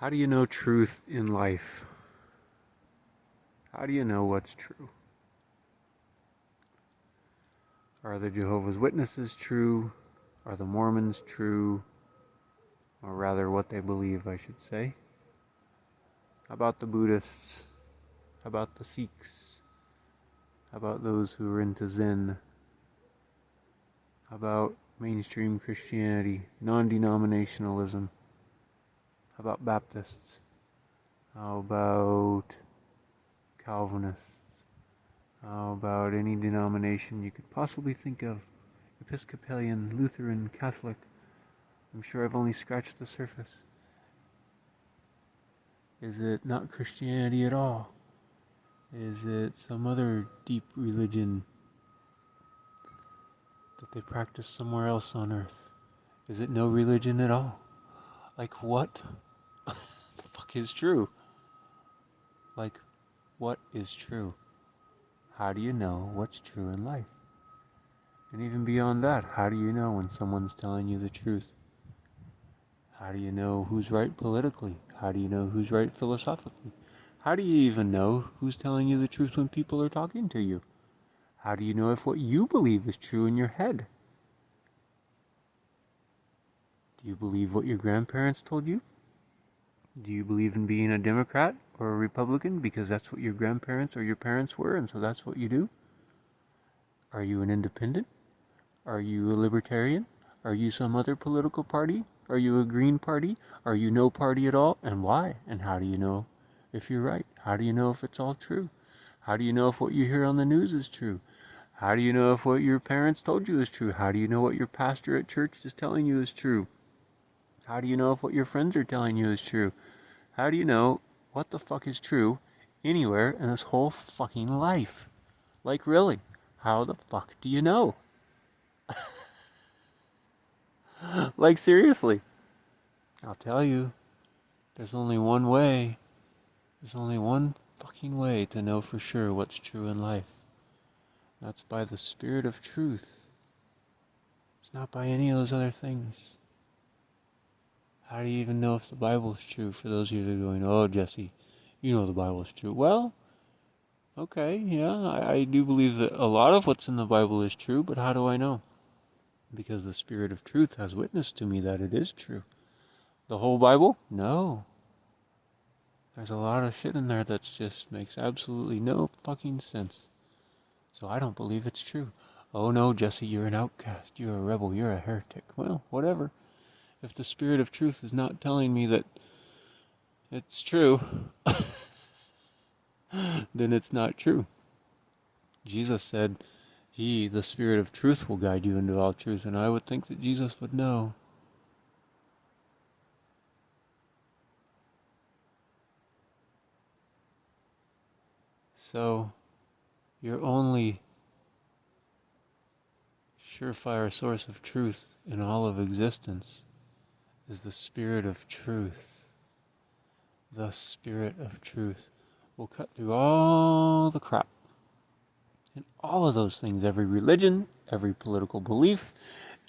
How do you know truth in life? How do you know what's true? Are the Jehovah's Witnesses true? Are the Mormons true? Or rather, what they believe, I should say. How about the Buddhists? How about the Sikhs? How about those who are into Zen? How about mainstream Christianity, non-denominationalism? How about Baptists? How about Calvinists? How about any denomination you could possibly think of? Episcopalian, Lutheran, Catholic. I'm sure I've only scratched the surface. Is it not Christianity at all? Is it some other deep religion that they practice somewhere else on earth? Is it no religion at all? Like what? The fuck is true? Like, what is true? How do you know what's true in life? And even beyond that, how do you know when someone's telling you the truth? How do you know who's right politically? How do you know who's right philosophically? How do you even know who's telling you the truth when people are talking to you? How do you know if what you believe is true in your head? Do you believe what your grandparents told you? Do you believe in being a Democrat or a Republican because that's what your grandparents or your parents were and so that's what you do? Are you an independent? Are you a libertarian? Are you some other political party? Are you a Green Party? Are you no party at all? And why? And how do you know if you're right? How do you know if it's all true? How do you know if what you hear on the news is true? How do you know if what your parents told you is true? How do you know what your pastor at church is telling you is true? How do you know if what your friends are telling you is true? How do you know what the fuck is true anywhere in this whole fucking life? Like, really? How the fuck do you know? Like, seriously. I'll tell you, there's only one way. There's only one fucking way to know for sure what's true in life. That's by the Spirit of truth. It's not by any of those other things. How do you even know if the Bible's true? For those of you that are going, oh, Jesse, you know the Bible's true. Well, okay, yeah, I do believe that a lot of what's in the Bible is true, but how do I know? Because the Spirit of truth has witnessed to me that it is true. The whole Bible? No. There's a lot of shit in there that just makes absolutely no fucking sense. So I don't believe it's true. Oh no, Jesse, you're an outcast. You're a rebel. You're a heretic. Well, whatever. If the Spirit of truth is not telling me that it's true, then it's not true. Jesus said, He, the Spirit of truth, will guide you into all truth. And I would think that Jesus would know. So, your only surefire source of truth in all of existence is the Spirit of truth. The Spirit of truth will cut through all the crap. And all of those things, every religion, every political belief,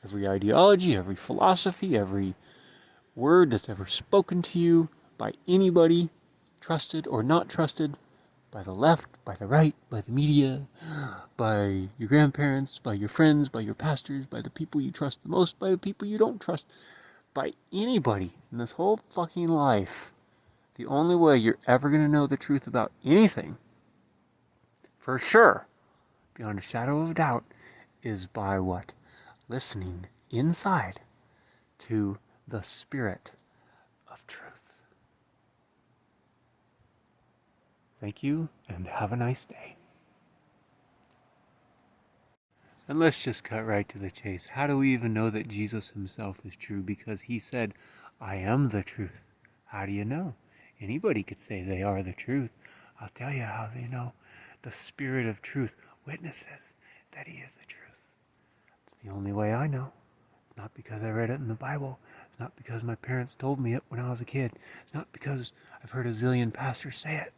every ideology, every philosophy, every word that's ever spoken to you by anybody, trusted or not trusted, by the left, by the right, by the media, by your grandparents, by your friends, by your pastors, by the people you trust the most, by the people you don't trust, by anybody in this whole fucking life. The only way you're ever going to know the truth about anything, for sure, beyond a shadow of a doubt, is by what? Listening inside to the Spirit of truth. Thank you, and have a nice day. And let's just cut right to the chase. How do we even know that Jesus himself is true? Because he said, I am the truth. How do you know? Anybody could say they are the truth. I'll tell you how they know. The Spirit of truth witnesses that he is the truth. It's the only way I know. It's not because I read it in the Bible. It's not because my parents told me it when I was a kid. It's not because I've heard a zillion pastors say it.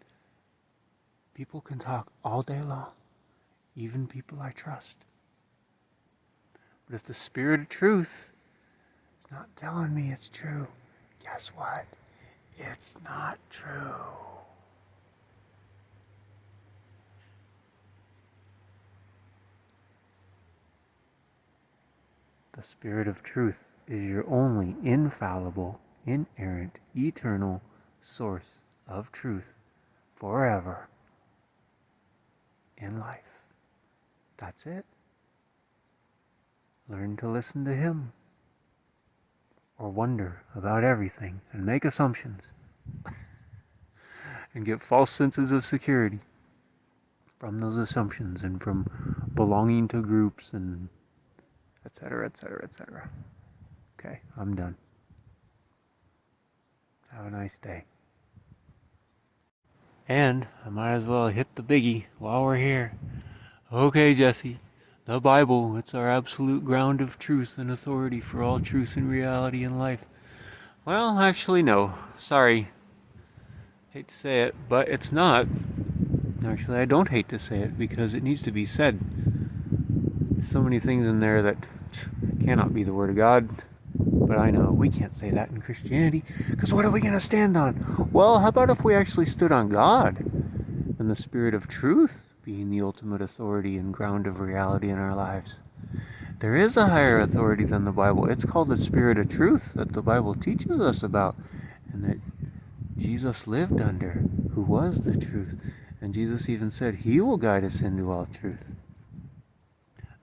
People can talk all day long, even people I trust. But if the Spirit of truth is not telling me it's true, guess what? It's not true. The Spirit of Truth is your only infallible, inerrant, eternal source of truth forever in life. That's it. Learn to listen to Him, or wonder about everything and make assumptions and get false senses of security from those assumptions and from belonging to groups and etc., etc., etc. Okay, I'm done. Have a nice day. And I might as well hit the biggie while we're here. Okay, Jesse. The Bible, it's our absolute ground of truth and authority for all truth and reality in life. Well, actually, no. Sorry. Hate to say it, but it's not. Actually, I don't hate to say it because it needs to be said. There's so many things in there that cannot be the Word of God. But I know we can't say that in Christianity, because what are we going to stand on? Well, how about if we actually stood on God and the Spirit of Truth being the ultimate authority and ground of reality in our lives? There is a higher authority than the Bible. It's called the Spirit of Truth that the Bible teaches us about, and that Jesus lived under, who was the truth. And Jesus even said He will guide us into all truth.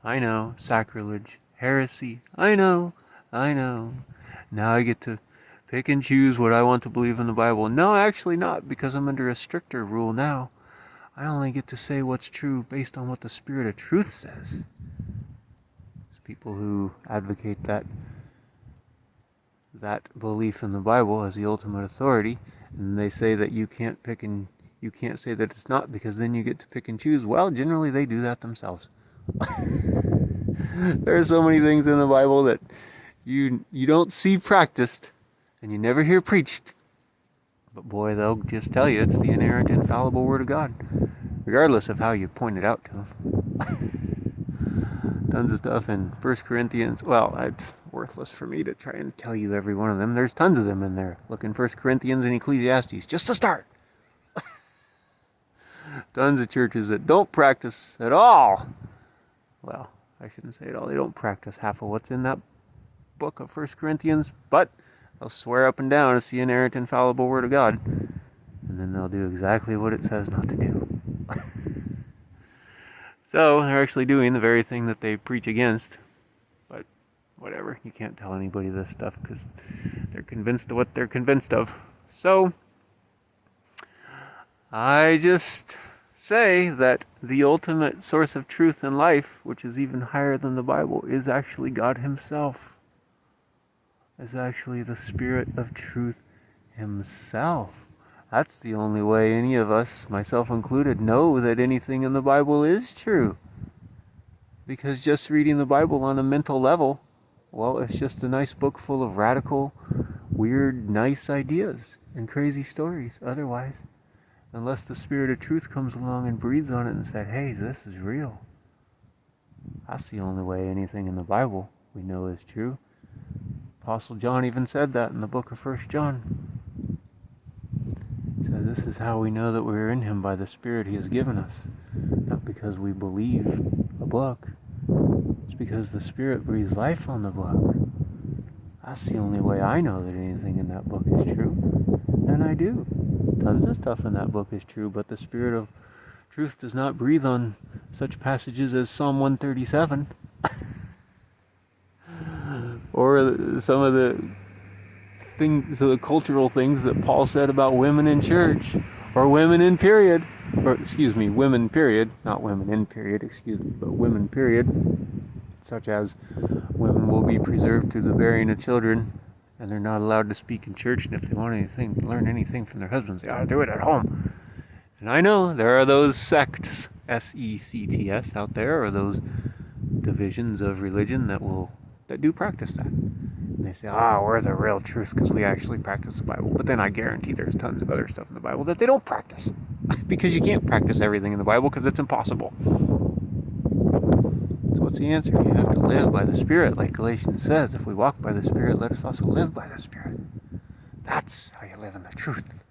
I know, sacrilege, heresy, I know. Now I get to pick and choose what I want to believe in the Bible. No, actually not, because I'm under a stricter rule now. I only get to say what's true based on what the Spirit of Truth says. There's people who advocate that belief in the Bible as the ultimate authority, and they say that you can't say that it's not, because then you get to pick and choose. Well, generally they do that themselves. There are so many things in the Bible that you don't see practiced, and you never hear preached. But boy, they'll just tell you it's the inerrant, infallible Word of God, regardless of how you point it out to them. Tons of stuff in 1 Corinthians. Well, it's worthless for me to try and tell you every one of them. There's tons of them in there. Look in 1 Corinthians and Ecclesiastes, just to start. Tons of churches that don't practice at all. Well, I shouldn't say it all. They don't practice half of what's in that book of 1 Corinthians, but they'll swear up and down it's the inerrant, infallible Word of God, and then they'll do exactly what it says not to do. So they're actually doing the very thing that they preach against. But whatever, you can't tell anybody this stuff because they're convinced of what they're convinced of. So I just say that the ultimate source of truth in life, which is even higher than the Bible, is actually God Himself. Is actually the Spirit of Truth Himself. That's the only way any of us, myself included, know that anything in the Bible is true. Because just reading the Bible on a mental level, well, it's just a nice book full of radical, weird, nice ideas and crazy stories otherwise. Unless the Spirit of Truth comes along and breathes on it and said, hey, this is real. That's the only way anything in the Bible we know is true. Apostle John even said that in the book of 1 John. He said, this is how we know that we're in Him, by the Spirit He has given us. Not because we believe a book. It's because the Spirit breathes life on the book. That's the only way I know that anything in that book is true. And I do. Tons of stuff in that book is true, but the Spirit of Truth does not breathe on such passages as Psalm 137. Or some of the things, the cultural things that Paul said about women in church, or women in period, women period, not women in period, but women period, such as women will be preserved to the bearing of children, and they're not allowed to speak in church, and if they want learn anything from their husbands, they ought to do it at home. And I know there are those sects, S-E-C-T-S, out there, or those divisions of religion that do practice that. And they say, we're the real truth because we actually practice the Bible. But then I guarantee there's tons of other stuff in the Bible that they don't practice. Because you can't practice everything in the Bible because it's impossible. So what's the answer? You have to live by the Spirit, like Galatians says. If we walk by the Spirit, let us also live by the Spirit. That's how you live in the truth.